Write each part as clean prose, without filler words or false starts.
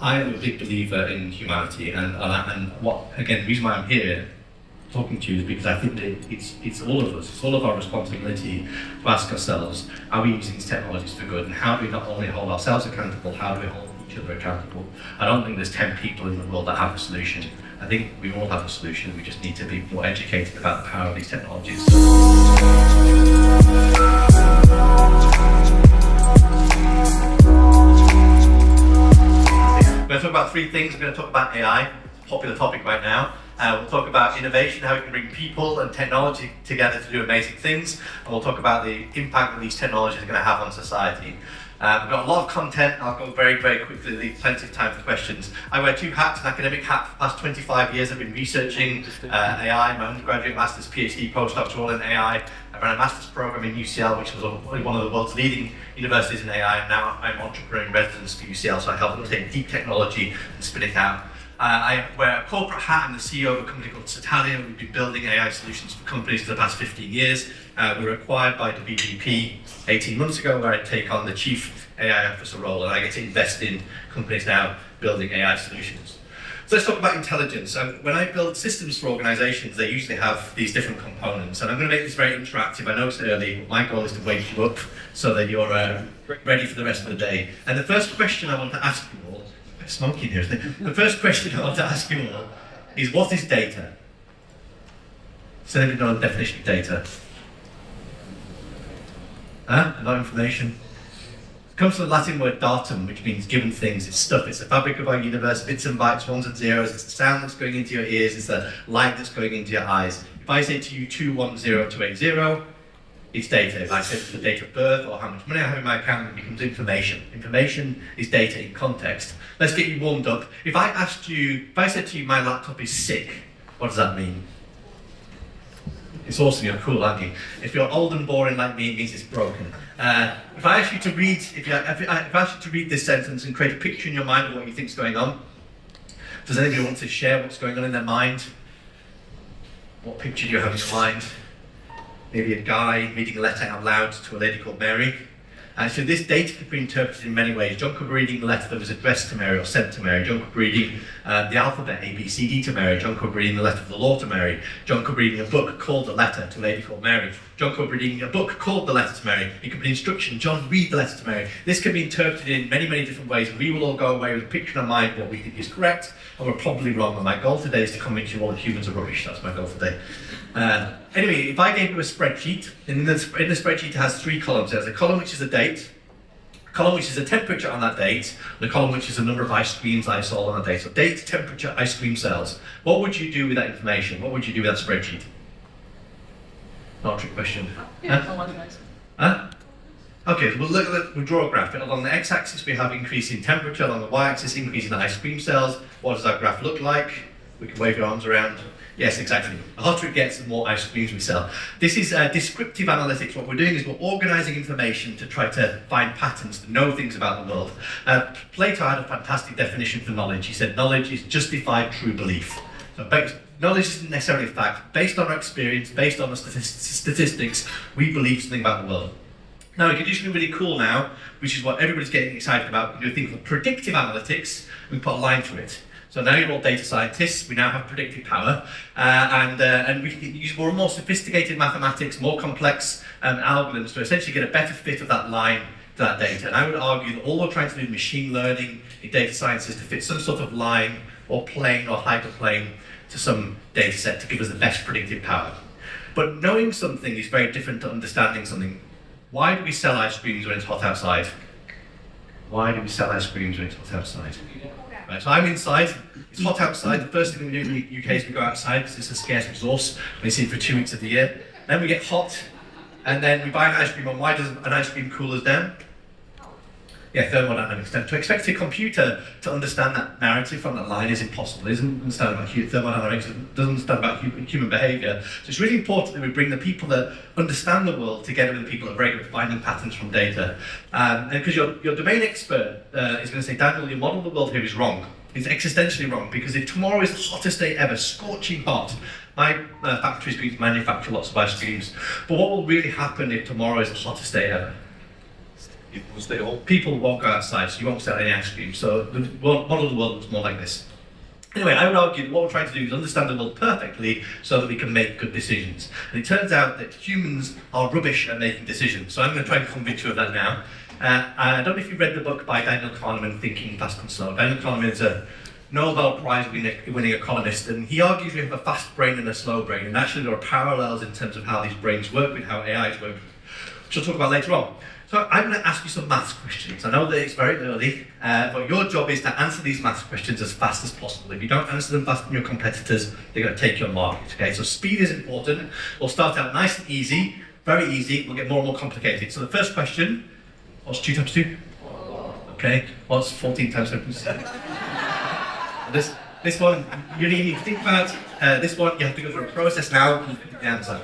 I am a big believer in humanity, and what, again, the reason why I'm here talking to you is because I think that it's all of us, it's all of our responsibility to ask ourselves, are we using these technologies for good, and how do we not only hold ourselves accountable, how do we hold each other accountable? I don't think there's 10 people in the world that have a solution. I think we all have a solution, we just need to be more educated about the power of these technologies. We're going to talk about three things. We're going to talk about AI, it's a popular topic right now. We'll talk about innovation, how we can bring people and technology together to do amazing things. And we'll talk about the impact that these technologies are going to have on society. We've got a lot of content. I'll go very, very quickly, leave plenty of time for questions. I wear two hats, an academic hat for the past 25 years. I've been researching AI, my undergraduate, master's, PhD, postdoctoral in AI. I ran a master's program in UCL, which was one of the world's leading universities in AI, and now I'm entrepreneur in residence for UCL, so I help them take deep technology and spin it out. I wear a corporate hat. I'm the CEO of a company called Satalia. We've been building AI solutions for companies for the past 15 years. We were acquired by the WPP 18 months ago, where I take on the Chief AI Officer role, and I get to invest in companies now building AI solutions. So let's talk about intelligence. So when I build systems for organizations, they usually have these different components, and I'm going to make this very interactive. I know it's early, but my goal is to wake you up so that you're ready for the rest of the day. And the first question I want to ask you all, it's smoky in here, isn't it? The first question I want to ask you all is, what is data? Does anybody know the definition of data? Not information. It comes from the Latin word datum, which means given things. It's stuff. It's the fabric of our universe, bits and bytes, ones and zeros. It's the sound that's going into your ears. It's the light that's going into your eyes. If I say to you 210280, it's data. If I say the date of birth or how much money I have in my account, it becomes information. Information is data in context. Let's get you warmed up. If I said to you, my laptop is sick, what does that mean? It's awesome, you're cool, aren't you? If you're old and boring like me, it means it's broken. If I ask you to read this sentence and create a picture in your mind of what you think is going on, does anybody want to share what's going on in their mind? What picture do you have in your mind? Maybe a guy reading a letter out loud to a lady called Mary. So this data could be interpreted in many ways. John could be reading a letter that was addressed to Mary or sent to Mary. John could be reading the alphabet A, B, C, D to Mary. John could be reading the letter of the law to Mary. John could be reading a book called The Letter to a lady called Mary. John could be reading a book called The Letter to Mary. It could be an instruction, John, read the letter to Mary. This can be interpreted in many, many different ways. We will all go away with a picture in our mind of what we think is correct, and we're probably wrong. And my goal today is to convince you all that humans are rubbish. That's my goal today. Anyway, if I gave you a spreadsheet, in the spreadsheet it has three columns. There's a column which is a date, column which is a temperature on that date, and a column which is the number of ice creams I sold on that day. So date, temperature, ice cream sales. What would you do with that information? What would you do with that spreadsheet? Not a trick question. Huh? Okay, we'll draw a graph. Along the x-axis we have increasing temperature, along the y-axis increasing ice cream sales. What does that graph look like? We can wave your arms around. Yes, exactly. The hotter it gets, the more ice creams we sell. This is descriptive analytics. What we're doing is we're organising information to try to find patterns, to know things about the world. Plato had a fantastic definition for knowledge. He said knowledge is justified true belief. So knowledge isn't necessarily a fact. Based on our experience, based on the statistics, we believe something about the world. Now we can do something really cool now, which is what everybody's getting excited about. We can do a thing called predictive analytics, and we put a line through it. So now you're all data scientists, we now have predictive power, and we can use more and more sophisticated mathematics, more complex algorithms to essentially get a better fit of that line to that data. And I would argue that all we're trying to do in machine learning, in data science, is to fit some sort of line or plane or hyperplane to some data set to give us the best predictive power. But knowing something is very different to understanding something. Why do we sell ice creams when it's hot outside? Why do we sell ice creams when it's hot outside? Right, so I'm inside, it's hot outside. The first thing we do in the UK is we go outside because it's a scarce resource. We see it for 2 weeks of the year. Then we get hot, and then we buy an ice cream. And why does an ice cream cool us down? Yeah, thermodynamics. To expect a computer to understand that narrative from that line is impossible. It doesn't understand about thermodynamics, it doesn't understand about human behaviour. So it's really important that we bring the people that understand the world together with the people that are very good at finding patterns from data. And because your domain expert is going to say, Daniel, your model of the world here is wrong. It's existentially wrong, because if tomorrow is the hottest day ever, scorching hot, my factory is going to manufacture lots of ice creams. But what will really happen if tomorrow is the hottest day ever? People will stay home. People won't go outside, so you won't sell any ice cream. So the model of the world looks more like this. Anyway, I would argue that what we're trying to do is understand the world perfectly so that we can make good decisions. And it turns out that humans are rubbish at making decisions. So I'm going to try and convince you of that now. I don't know if you've read the book by Daniel Hulme, Thinking Fast and Slow. Daniel Hulme is a Nobel Prize winning economist, and he argues we have a fast brain and a slow brain, and actually there are parallels in terms of how these brains work with how AIs work, which I'll talk about later on. So I'm going to ask you some maths questions. I know that it's very early, but your job is to answer these maths questions as fast as possible. If you don't answer them faster than your competitors, they're going to take your market. Okay, so speed is important. We'll start out nice and easy, very easy. We'll get more and more complicated. So the first question, what's 2 times 2? Okay, what's 14 times 7? This one, you need to think about. This one, you have to go through a process now. The answer.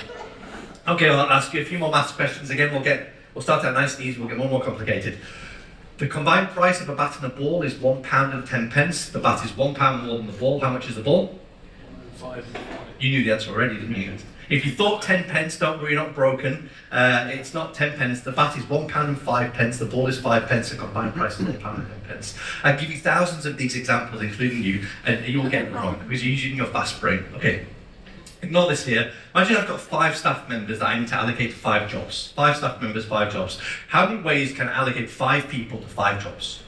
Okay, I'll ask you a few more maths questions. Again, we'll start out nice and easy. We'll get more and more complicated. The combined price of a bat and a ball is £1 and 10 pence. The bat is £1 more than the ball. How much is the ball? 5. You knew the answer already, didn't you? If you thought 10 pence, don't worry, you're not broken. It's not 10 pence. The bat is £1 and 5 pence. The ball is 5 pence. The combined price is £1 and 10 pence. I'll give you thousands of these examples, including you, and you'll get it wrong because you're using your fast brain. Okay, ignore this here. Imagine I've got 5 staff members that I need to allocate to 5 jobs. 5 staff members, 5 jobs. How many ways can I allocate 5 people to 5 jobs?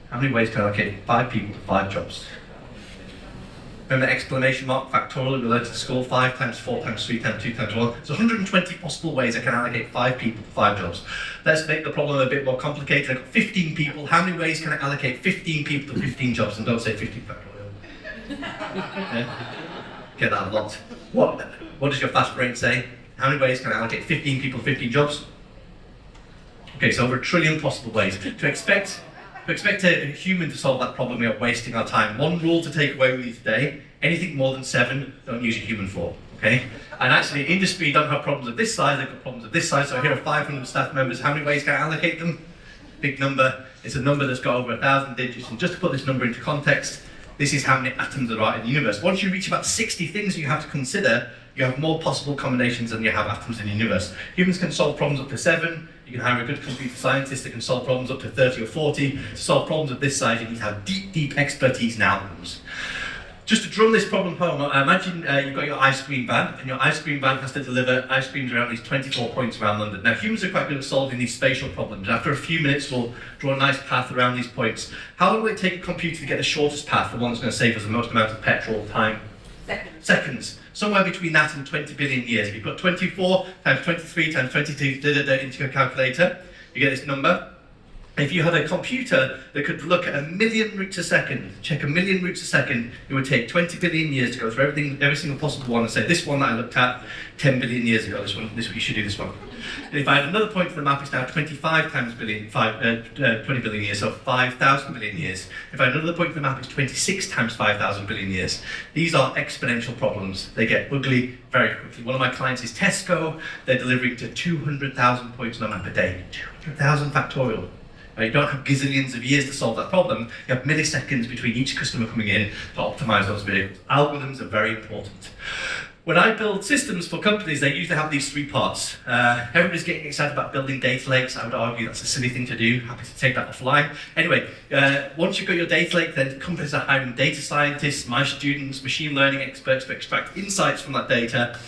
How many ways can I allocate 5 people to 5 jobs? Remember exclamation mark, factorial, we learned at school, 5 times 4 times 3 times 2 times 1. There's 120 possible ways I can allocate 5 people to 5 jobs. Let's make the problem a bit more complicated. I've got 15 people. How many ways can I allocate 15 people to 15 jobs? And don't say 15 factorial. Yeah? Get that a lot. What does your fast brain say? How many ways can I allocate 15 people to 15 jobs? Okay, so over 1 trillion possible ways. To expect a human to solve that problem, we are wasting our time. One rule to take away with you today: anything more than 7, don't use a human for. Okay? And actually, industry don't have problems of this size, they've got problems of this size. So here are 500 staff members. How many ways can I allocate them? Big number. It's a number that's got over 1,000 digits. And just to put this number into context, this is how many atoms there are in the universe. Once you reach about 60 things you have to consider, you have more possible combinations than you have atoms in the universe. Humans can solve problems up to 7. You can hire a good computer scientist that can solve problems up to 30 or 40. To solve problems of this size, you need to have deep, deep expertise in algorithms. Just to drum this problem home, imagine you've got your ice cream van, and your ice cream van has to deliver ice creams around these 24 points around London. Now, humans are quite good at solving these spatial problems. After a few minutes, we'll draw a nice path around these points. How long will it take a computer to get the shortest path, the one that's going to save us the most amount of petrol, time? Seconds. Somewhere between that and 20 billion years. If you put 24 times 23 times 22 into your calculator, you get this number. If you had a computer that could look at 1 million routes a second, check 1 million routes a second, it would take 20 billion years to go through every single possible one and say, this one that I looked at 10 billion years ago, this one, you should do this one. And if I had another point to the map, it's now 25 times 20 billion years, so 5,000 billion years. If I had another point to the map, it's 26 times 5,000 billion years. These are exponential problems. They get ugly very quickly. One of my clients is Tesco. They're delivering to 200,000 points on a map a day. 200,000 factorial. You don't have gazillions of years to solve that problem. You have milliseconds between each customer coming in to optimize those vehicles. Algorithms are very important. When I build systems for companies, they usually have these 3 parts. Everybody's getting excited about building data lakes. I would argue that's a silly thing to do. Happy to take that offline. Anyway, once you've got your data lake, then companies are hiring data scientists, my students, machine learning experts to extract insights from that data.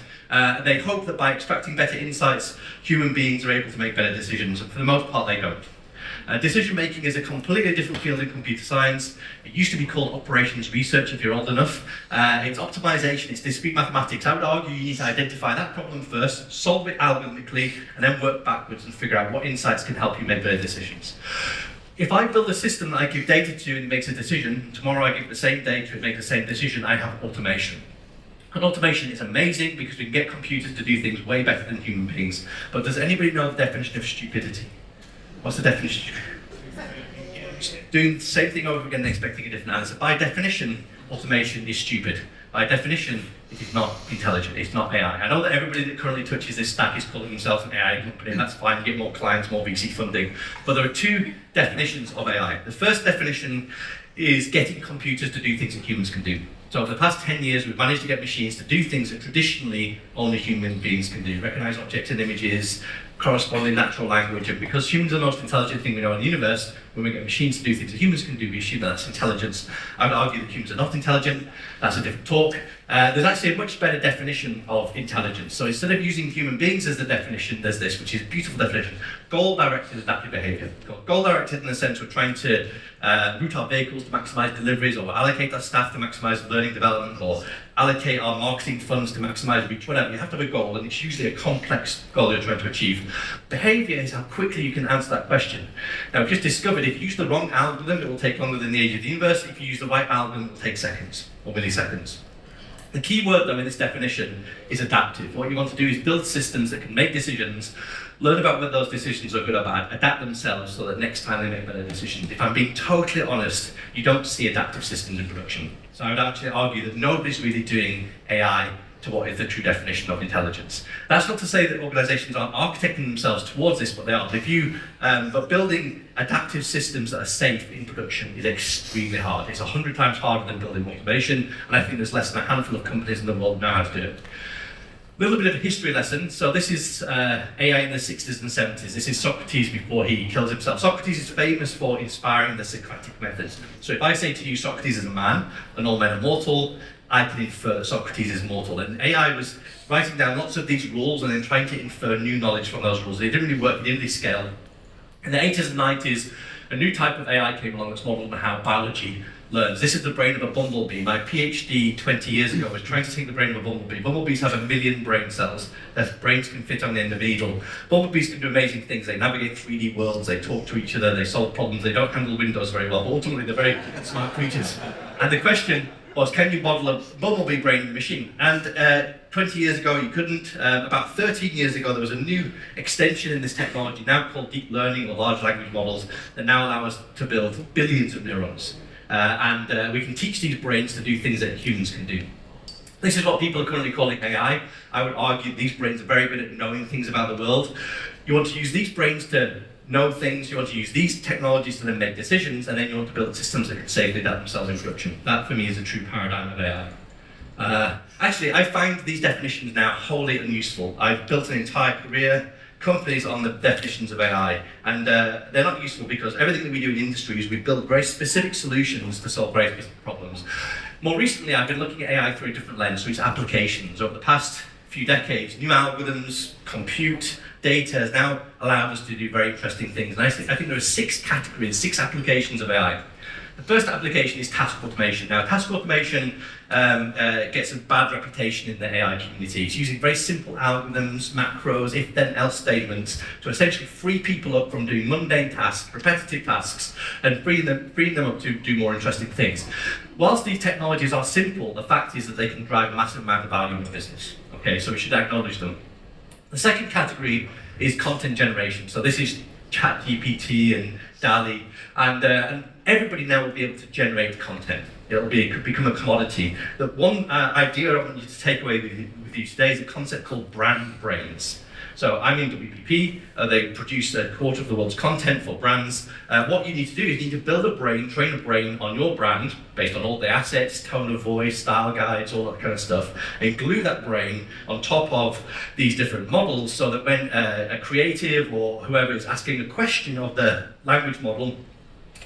They hope that by extracting better insights, human beings are able to make better decisions. And for the most part, they don't. Decision making is a completely different field in computer science. It used to be called operations research if you're old enough. It's optimization, it's discrete mathematics. I would argue you need to identify that problem first, solve it algorithmically, and then work backwards and figure out what insights can help you make better decisions. If I build a system that I give data to and it makes a decision, tomorrow I give the same data and make the same decision, I have automation. And automation is amazing because we can get computers to do things way better than human beings. But does anybody know the definition of stupidity? What's the definition? Doing the same thing over again and expecting a different answer. By definition, automation is stupid. By definition, it is not intelligent, it's not AI. I know that everybody that currently touches this stack is calling themselves an AI company, and that's fine, you get more clients, more VC funding. But there are 2 definitions of AI. The first definition is getting computers to do things that humans can do. So over the past 10 years, we've managed to get machines to do things that traditionally only human beings can do. Recognize objects and images, corresponding natural language, and because humans are the most intelligent thing we know in the universe, when we get machines to do things that humans can do, we assume that that's intelligence. I would argue that humans are not intelligent. That's a different talk. There's actually a much better definition of intelligence. So instead of using human beings as the definition, there's this, which is a beautiful definition: goal-directed adaptive behavior. Goal-directed in the sense we're trying to route our vehicles to maximize deliveries, or allocate our staff to maximize learning development, or allocate our marketing funds to maximize reach, whatever. You have to have a goal, and it's usually a complex goal you're trying to achieve. Behavior is how quickly you can answer that question. Now, we've just discovered if you use the wrong algorithm, it will take longer than the age of the universe. If you use the right algorithm, it will take seconds or milliseconds. The key word, though, in this definition is adaptive. What you want to do is build systems that can make decisions, learn about whether those decisions are good or bad, adapt themselves so that next time they make better decisions. If I'm being totally honest, you don't see adaptive systems in production. So I would actually argue that nobody's really doing AI to what is the true definition of intelligence. That's not to say that organizations aren't architecting themselves towards this, but they are. But building adaptive systems that are safe in production is extremely hard. It's 100 times harder than building automation, and I think there's less than a handful of companies in the world know how to do it. A little bit of a history lesson. So this is AI in the 60s and 70s. This is Socrates before he kills himself. Socrates is famous for inspiring the Socratic methods. So if I say to you Socrates is a man, and all men are mortal, I can infer that Socrates is mortal. And AI was writing down lots of these rules and then trying to infer new knowledge from those rules. They didn't really work, they didn't really scale. In the 80s and 90s, a new type of AI came along that's modeled on how biology learns. This is the brain of a bumblebee. My PhD 20 years ago was trying to think the brain of a bumblebee. Bumblebees have 1 million brain cells. Their brains can fit on the end of a needle. Bumblebees can do amazing things. They navigate 3D worlds, they talk to each other, they solve problems, they don't handle windows very well, but ultimately they're very smart creatures. And the question was, can you model a bumblebee brain in a machine? And 20 years ago you couldn't. About 13 years ago there was a new extension in this technology now called deep learning or large language models that now allow us to build billions of neurons. And we can teach these brains to do things that humans can do. This is what people are currently calling AI. I would argue these brains are very good at knowing things about the world. You want to use these brains to know things, you want to use these technologies to then make decisions, and then you want to build systems that can safely adapt themselves in production. That for me is a true paradigm of AI. Actually, I find these definitions now wholly unuseful. I've built an entire career, companies on the definitions of AI, and they're not useful because everything that we do in industries, we build very specific solutions to solve very specific problems. More recently, I've been looking at AI through a different lens, through its applications. Over the past few decades, new algorithms, compute, data has now allowed us to do very interesting things. And I think there are 6 categories, 6 applications of AI. The first application is task automation. Now, task automation gets a bad reputation in the AI community. It's using very simple algorithms, macros, if-then-else statements to essentially free people up from doing mundane tasks, repetitive tasks, and freeing them up to do more interesting things. Whilst these technologies are simple, the fact is that they can drive a massive amount of value in the business. Okay, so we should acknowledge them. The second category is content generation. So this is ChatGPT and DALL-E, and everybody now will be able to generate content. It could become a commodity. The one idea I want you to take away with you today is a concept called brand brains. So I'm in WPP, they produce a quarter of the world's content for brands. What you need to do is you need to build a brain, train a brain on your brand based on all the assets, tone of voice, style guides, all that kind of stuff, and glue that brain on top of these different models so that when a creative or whoever is asking a question of the language model,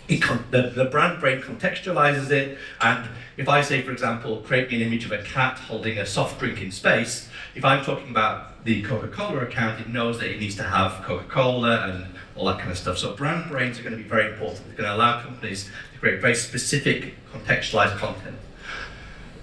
the brand brain contextualizes it, and if I say, for example, create me an image of a cat holding a soft drink in space, if I'm talking about the Coca-Cola account, it knows that it needs to have Coca-Cola and all that kind of stuff. So brand brains are going to be very important. They're going to allow companies to create very specific contextualized content.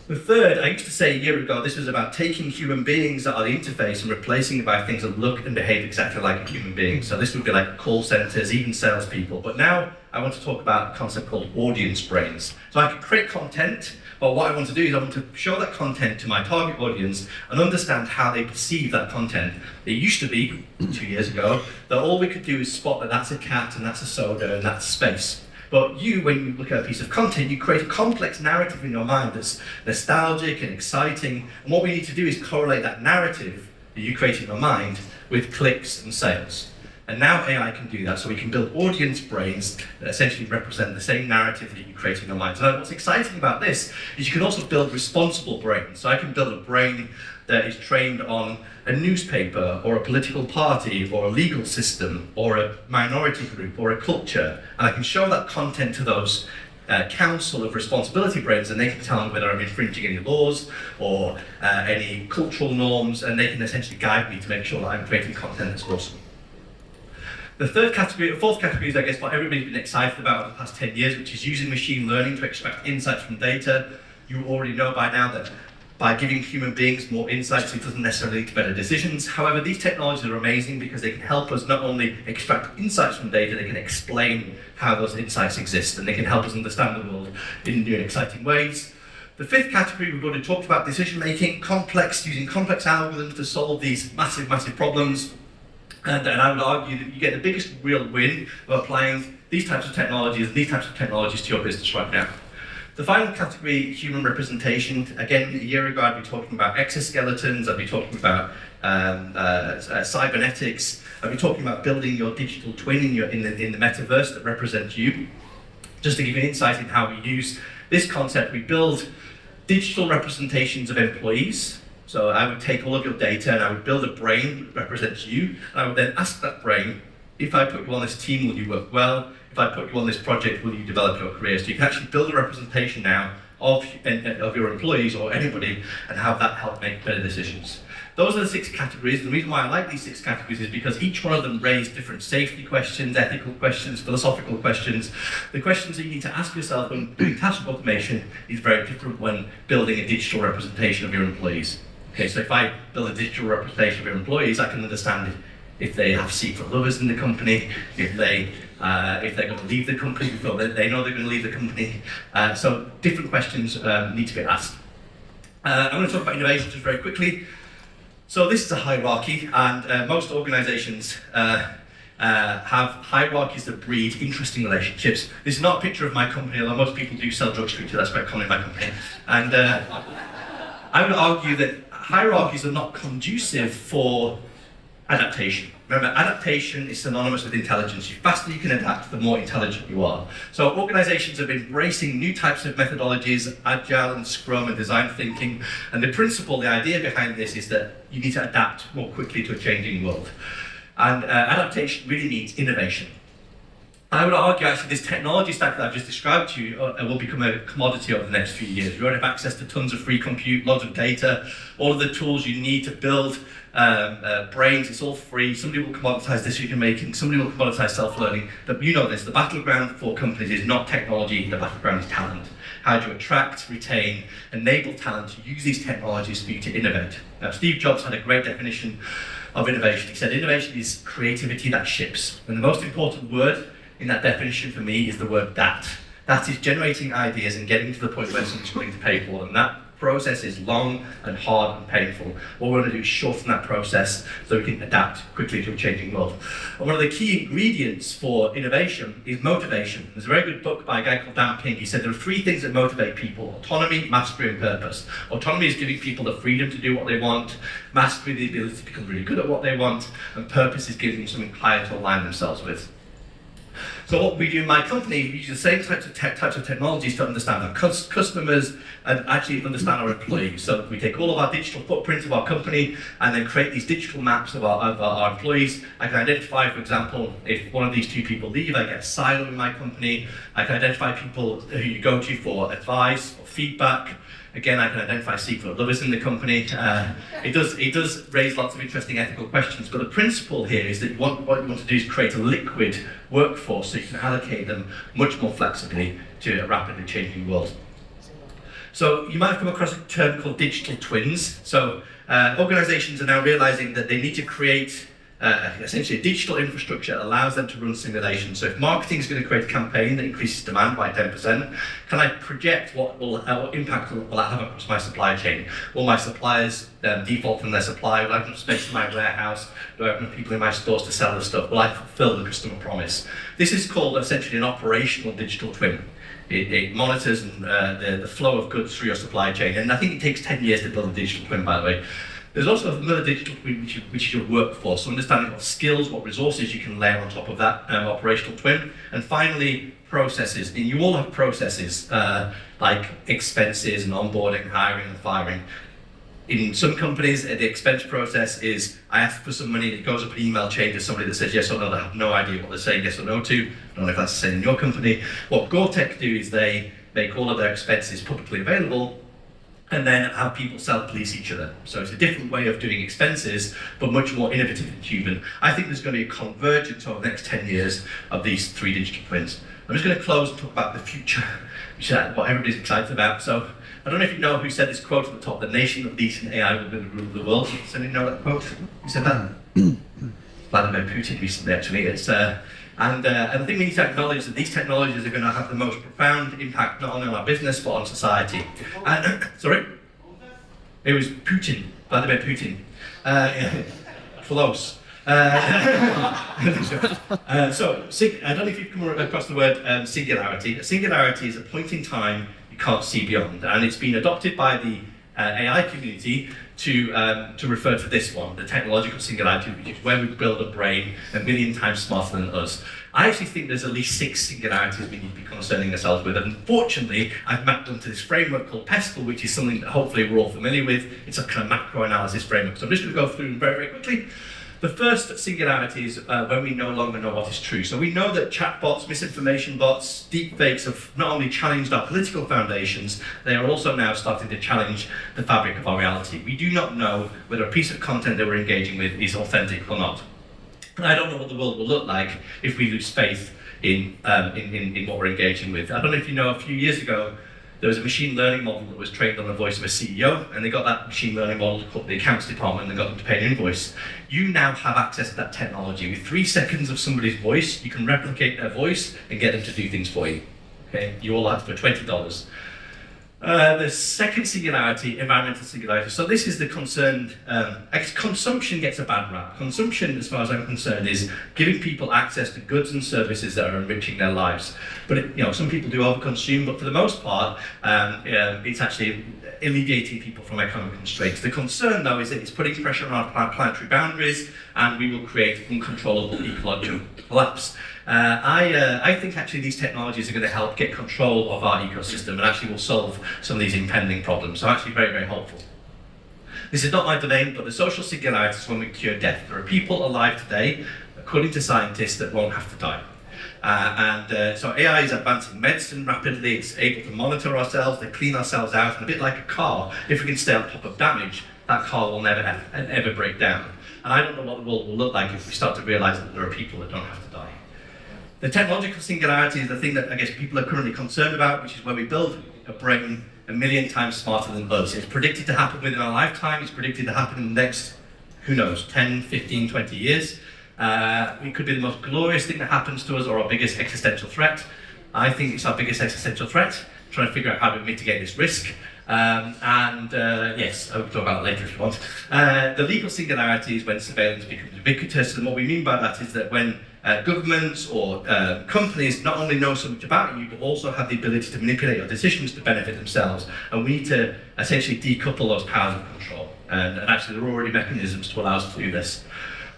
The third, I used to say a year ago, this was about taking human beings that are the interface and replacing it by things that look and behave exactly like a human being. So this would be like call centers, even salespeople. But now I want to talk about a concept called audience brains. So I can create content, but what I want to do is I want to show that content to my target audience and understand how they perceive that content. It used to be, 2 years ago, that all we could do is spot that that's a cat and that's a soda and that's space. But you, when you look at a piece of content, you create a complex narrative in your mind that's nostalgic and exciting. And what we need to do is correlate that narrative that you create in your mind with clicks and sales. And now AI can do that, so we can build audience brains that essentially represent the same narrative that you create in your mind. So what's exciting about this is you can also build responsible brains. So I can build a brain that is trained on a newspaper, or a political party, or a legal system, or a minority group, or a culture, and I can show that content to those council of responsibility brains, and they can tell me whether I'm infringing any laws or any cultural norms, and they can essentially guide me to make sure that I'm creating content that's awesome. The fourth category is, I guess, what everybody's been excited about in the past 10 years, which is using machine learning to extract insights from data. You already know by now that by giving human beings more insights, it doesn't necessarily lead to better decisions. However, these technologies are amazing because they can help us not only extract insights from data, they can explain how those insights exist, and they can help us understand the world in new and exciting ways. The fifth category, we've already talked about decision making, using complex algorithms to solve these massive problems. And I would argue that you get the biggest real win of applying these types of technologies to your business right now. The final category, human representation. Again, a year ago I'd be talking about exoskeletons, I'd be talking about cybernetics, I'd be talking about building your digital twin in the metaverse that represents you. Just to give you an insight in how we use this concept, we build digital representations of employees. So I would take all of your data and I would build a brain that represents you, and I would then ask that brain, if I put you on this team, will you work well? If I put you on this project, will you develop your career? So you can actually build a representation now of your employees or anybody and have that help make better decisions. Those are the 6 categories. The reason why I like these 6 categories is because each one of them raise different safety questions, ethical questions, philosophical questions. The questions that you need to ask yourself when doing task automation is very different when building a digital representation of your employees. Okay, so if I build a digital representation of your employees, I can understand if they have secret lovers in the company, if they're going to leave the company, or they know they're going to leave the company. So different questions need to be asked. I'm going to talk about innovation just very quickly. So this is a hierarchy, and most organizations have hierarchies that breed interesting relationships. This is not a picture of my company, although most people do sell drugs through to that's quite common in my company. And I would argue that hierarchies are not conducive for adaptation. Remember, adaptation is synonymous with intelligence. The faster you can adapt, the more intelligent you are. So organizations have been embracing new types of methodologies, agile and scrum and design thinking. And the idea behind this is that you need to adapt more quickly to a changing world. And adaptation really means innovation. I would argue actually this technology stack that I've just described to you will become a commodity over the next few years. We already have access to tons of free compute, lots of data, all of the tools you need to build brains, it's all free. Somebody will commoditize decision making, somebody will commoditize self-learning. But you know this, the battleground for companies is not technology, the battleground is talent. How do you attract, retain, enable talent to use these technologies for you to innovate? Now, Steve Jobs had a great definition of innovation. He said innovation is creativity that ships. And the most important word in that definition for me is the word that. That is generating ideas and getting to the point where someone's willing to pay for them. That process is long and hard and painful. What we want to do is shorten that process so we can adapt quickly to a changing world. And one of the key ingredients for innovation is motivation. There's a very good book by a guy called Dan Pink. He said there are 3 things that motivate people: autonomy, mastery, and purpose. Autonomy is giving people the freedom to do what they want, mastery, the ability to become really good at what they want, and purpose is giving them something higher to align themselves with. So what we do in my company, we use the same types of technologies to understand our customers and actually understand our employees. So we take all of our digital footprint of our company and then create these digital maps of our employees. I can identify, for example, if one of these 2 people leave, I get a silo in my company. I can identify people who you go to for advice or feedback. Again, I can identify secret lovers in the company. It does raise lots of interesting ethical questions, but the principle here is that what you want to do is create a liquid workforce so you can allocate them much more flexibly to a rapidly changing world. So you might have come across a term called digital twins. So organizations are now realizing that they need to create essentially a digital infrastructure that allows them to run simulations. So if marketing is going to create a campaign that increases demand by 10%, can I project what impact will that have across my supply chain? Will my suppliers default from their supply? Will I have enough space in my warehouse? Do I have enough people in my stores to sell the stuff? Will I fulfill the customer promise? This is called essentially an operational digital twin. It monitors the flow of goods through your supply chain, and I think it takes 10 years to build a digital twin, by the way. There's also another digital twin, which is your workforce, so understanding what skills, what resources you can layer on top of that operational twin. And finally, processes. And you all have processes like expenses and onboarding, hiring and firing. In some companies, the expense process is I ask for some money and it goes up an email chain to somebody that says yes or no. They have no idea what they're saying yes or no to. I don't know if that's the same in your company. What Gore-Tex do is they make all of their expenses publicly available and then have people self-police each other. So it's a different way of doing expenses, but much more innovative and human. I think there's going to be a convergence over the next 10 years of these three digital twins. I'm just going to close and talk about the future, which is what everybody's excited about. So I don't know if you know who said this quote at the top, the nation that leads in AI will be the rule of the world. Does anyone know that quote? Who said that? Vladimir Putin recently, actually. And I think we need to acknowledge that these technologies are going to have the most profound impact not only on our business but on society. Sorry? It was Putin, Vladimir Putin. Close. So, I don't know if you've come across the word singularity. A singularity is a point in time you can't see beyond, and it's been adopted by the AI community to refer to this one, the technological singularity, which is where we build a brain 1,000,000 times smarter than us. I actually think there's at least 6 singularities we need to be concerning ourselves with, and unfortunately, I've mapped them to this framework called PESTLE, which is something that hopefully we're all familiar with. It's a kind of macro analysis framework, so I'm just going to go through them very, very quickly. The first singularity is when we no longer know what is true. So we know that chatbots, misinformation bots, deepfakes have not only challenged our political foundations, they are also now starting to challenge the fabric of our reality. We do not know whether a piece of content that we're engaging with is authentic or not. And I don't know what the world will look like if we lose faith in what we're engaging with. I don't know if you know, a few years ago, there was a machine learning model that was trained on the voice of a CEO, and they got that machine learning model called the accounts department and got them to pay an invoice. You now have access to that technology. With 3 seconds of somebody's voice, you can replicate their voice and get them to do things for you. Okay, you all have for $20. The second singularity, environmental singularity. So this is the concerned, consumption gets a bad rap. Consumption, as far as I'm concerned, is giving people access to goods and services that are enriching their lives. But some people do overconsume, but for the most part, it's actually alleviating people from economic constraints. The concern, though, is that it's putting pressure on our planetary boundaries, and we will create uncontrollable ecological collapse. I think actually these technologies are going to help get control of our ecosystem and actually will solve some of these impending problems. So actually very, very hopeful. This is not my domain, but the social singularity is when we cure death. There are people alive today, according to scientists, that won't have to die. So AI is advancing medicine rapidly. It's able to monitor ourselves, to clean ourselves out, and a bit like a car, if we can stay on top of damage, that car will never ever break down. And I don't know what the world will look like if we start to realize that there are people that don't have to die. The technological singularity is the thing that I guess people are currently concerned about, which is where we build a brain 1,000,000 times smarter than us. It's predicted to happen within our lifetime. It's predicted to happen in the next, 10, 15, 20 years. It could be the most glorious thing that happens to us or our biggest existential threat. I think it's our biggest existential threat, trying to figure out how to mitigate this risk. Yes, I will talk about it later if you want. The legal singularity is when surveillance becomes ubiquitous, and what we mean by that is that when governments or companies not only know so much about you, but also have the ability to manipulate your decisions to benefit themselves. And we need to essentially decouple those powers of control. And actually, there are already mechanisms to allow us to do this.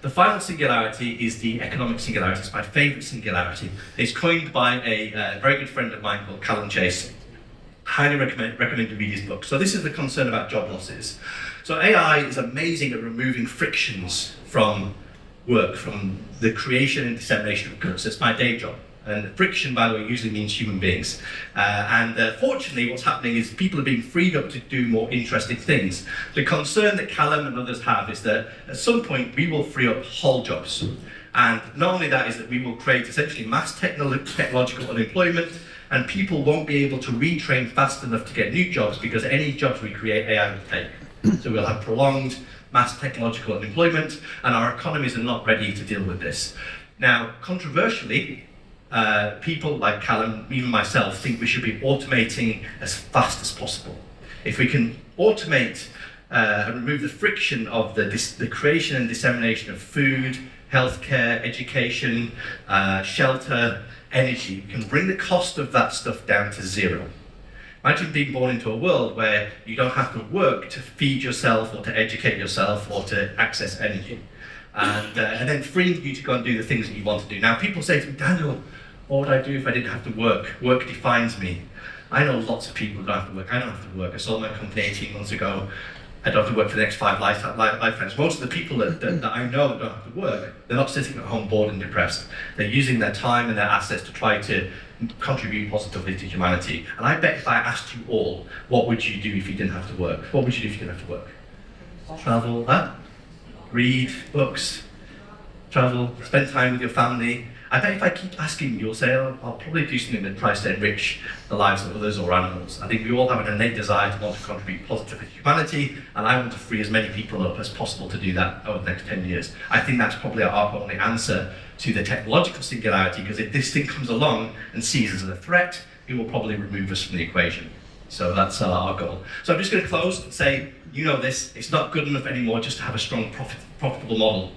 The final singularity is the economic singularity. It's my favourite singularity. It's coined by a very good friend of mine called Callum Chase. Highly recommend to read his book. So this is the concern about job losses. So AI is amazing at removing frictions from work, from the creation and dissemination of goods. That's my day job. And friction, by the way, usually means human beings. Fortunately, what's happening is people are being freed up to do more interesting things. The concern that Callum and others have is that at some point we will free up whole jobs. And not only that, is that we will create essentially mass technological unemployment, and people won't be able to retrain fast enough to get new jobs because any jobs we create, AI will take. So we'll have prolonged mass technological unemployment, and our economies are not ready to deal with this. Now, controversially, people like Callum, even myself, think we should be automating as fast as possible. If we can automate and remove the friction of the creation and dissemination of food, healthcare, education, shelter, energy, we can bring the cost of that stuff down to zero. Imagine being born into a world where you don't have to work to feed yourself or to educate yourself or to access energy. And then freeing you to go and do the things that you want to do. Now, people say to me, Daniel, what would I do if I didn't have to work? Work defines me. I know lots of people who don't have to work. I don't have to work. I sold my company 18 months ago. I don't have to work for the next 5 lifetimes. Most of the people that I know that don't have to work, they're not sitting at home bored and depressed. They're using their time and their assets to try to contribute positively to humanity. And I bet if I asked you all, what would you do if you didn't have to work? What would you do if you didn't have to work? Travel, read books, travel, spend time with your family. I bet if I keep asking you, you'll say, oh, I'll probably do something that tries to enrich the lives of others or animals. I think we all have an innate desire to want to contribute positively to humanity, and I want to free as many people up as possible to do that over the next 10 years. I think that's probably our only answer to the technological singularity, because if this thing comes along and sees us as a threat, it will probably remove us from the equation. So that's our goal. So I'm just going to close and say, you know this, it's not good enough anymore just to have a strong profitable model.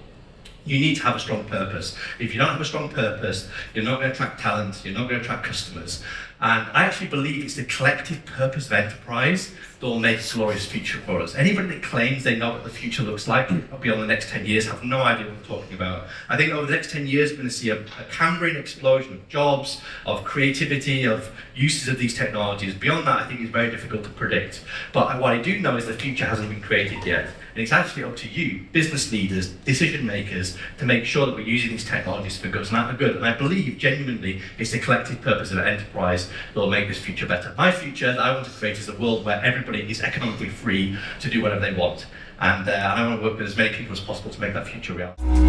You need to have a strong purpose. If you don't have a strong purpose, you're not going to attract talent, you're not going to attract customers. And I actually believe it's the collective purpose of enterprise that will make a glorious future for us. Anybody that claims they know what the future looks like beyond the next 10 years have no idea what we're talking about. I think over the next 10 years, we're going to see a Cambrian explosion of jobs, of creativity, of uses of these technologies. Beyond that, I think it's very difficult to predict. But what I do know is the future hasn't been created yet. And it's actually up to you, business leaders, decision makers, to make sure that we're using these technologies for good. And I believe genuinely it's the collective purpose of an enterprise that will make this future better. My future that I want to create is a world where everybody is economically free to do whatever they want. And I want to work with as many people as possible to make that future reality.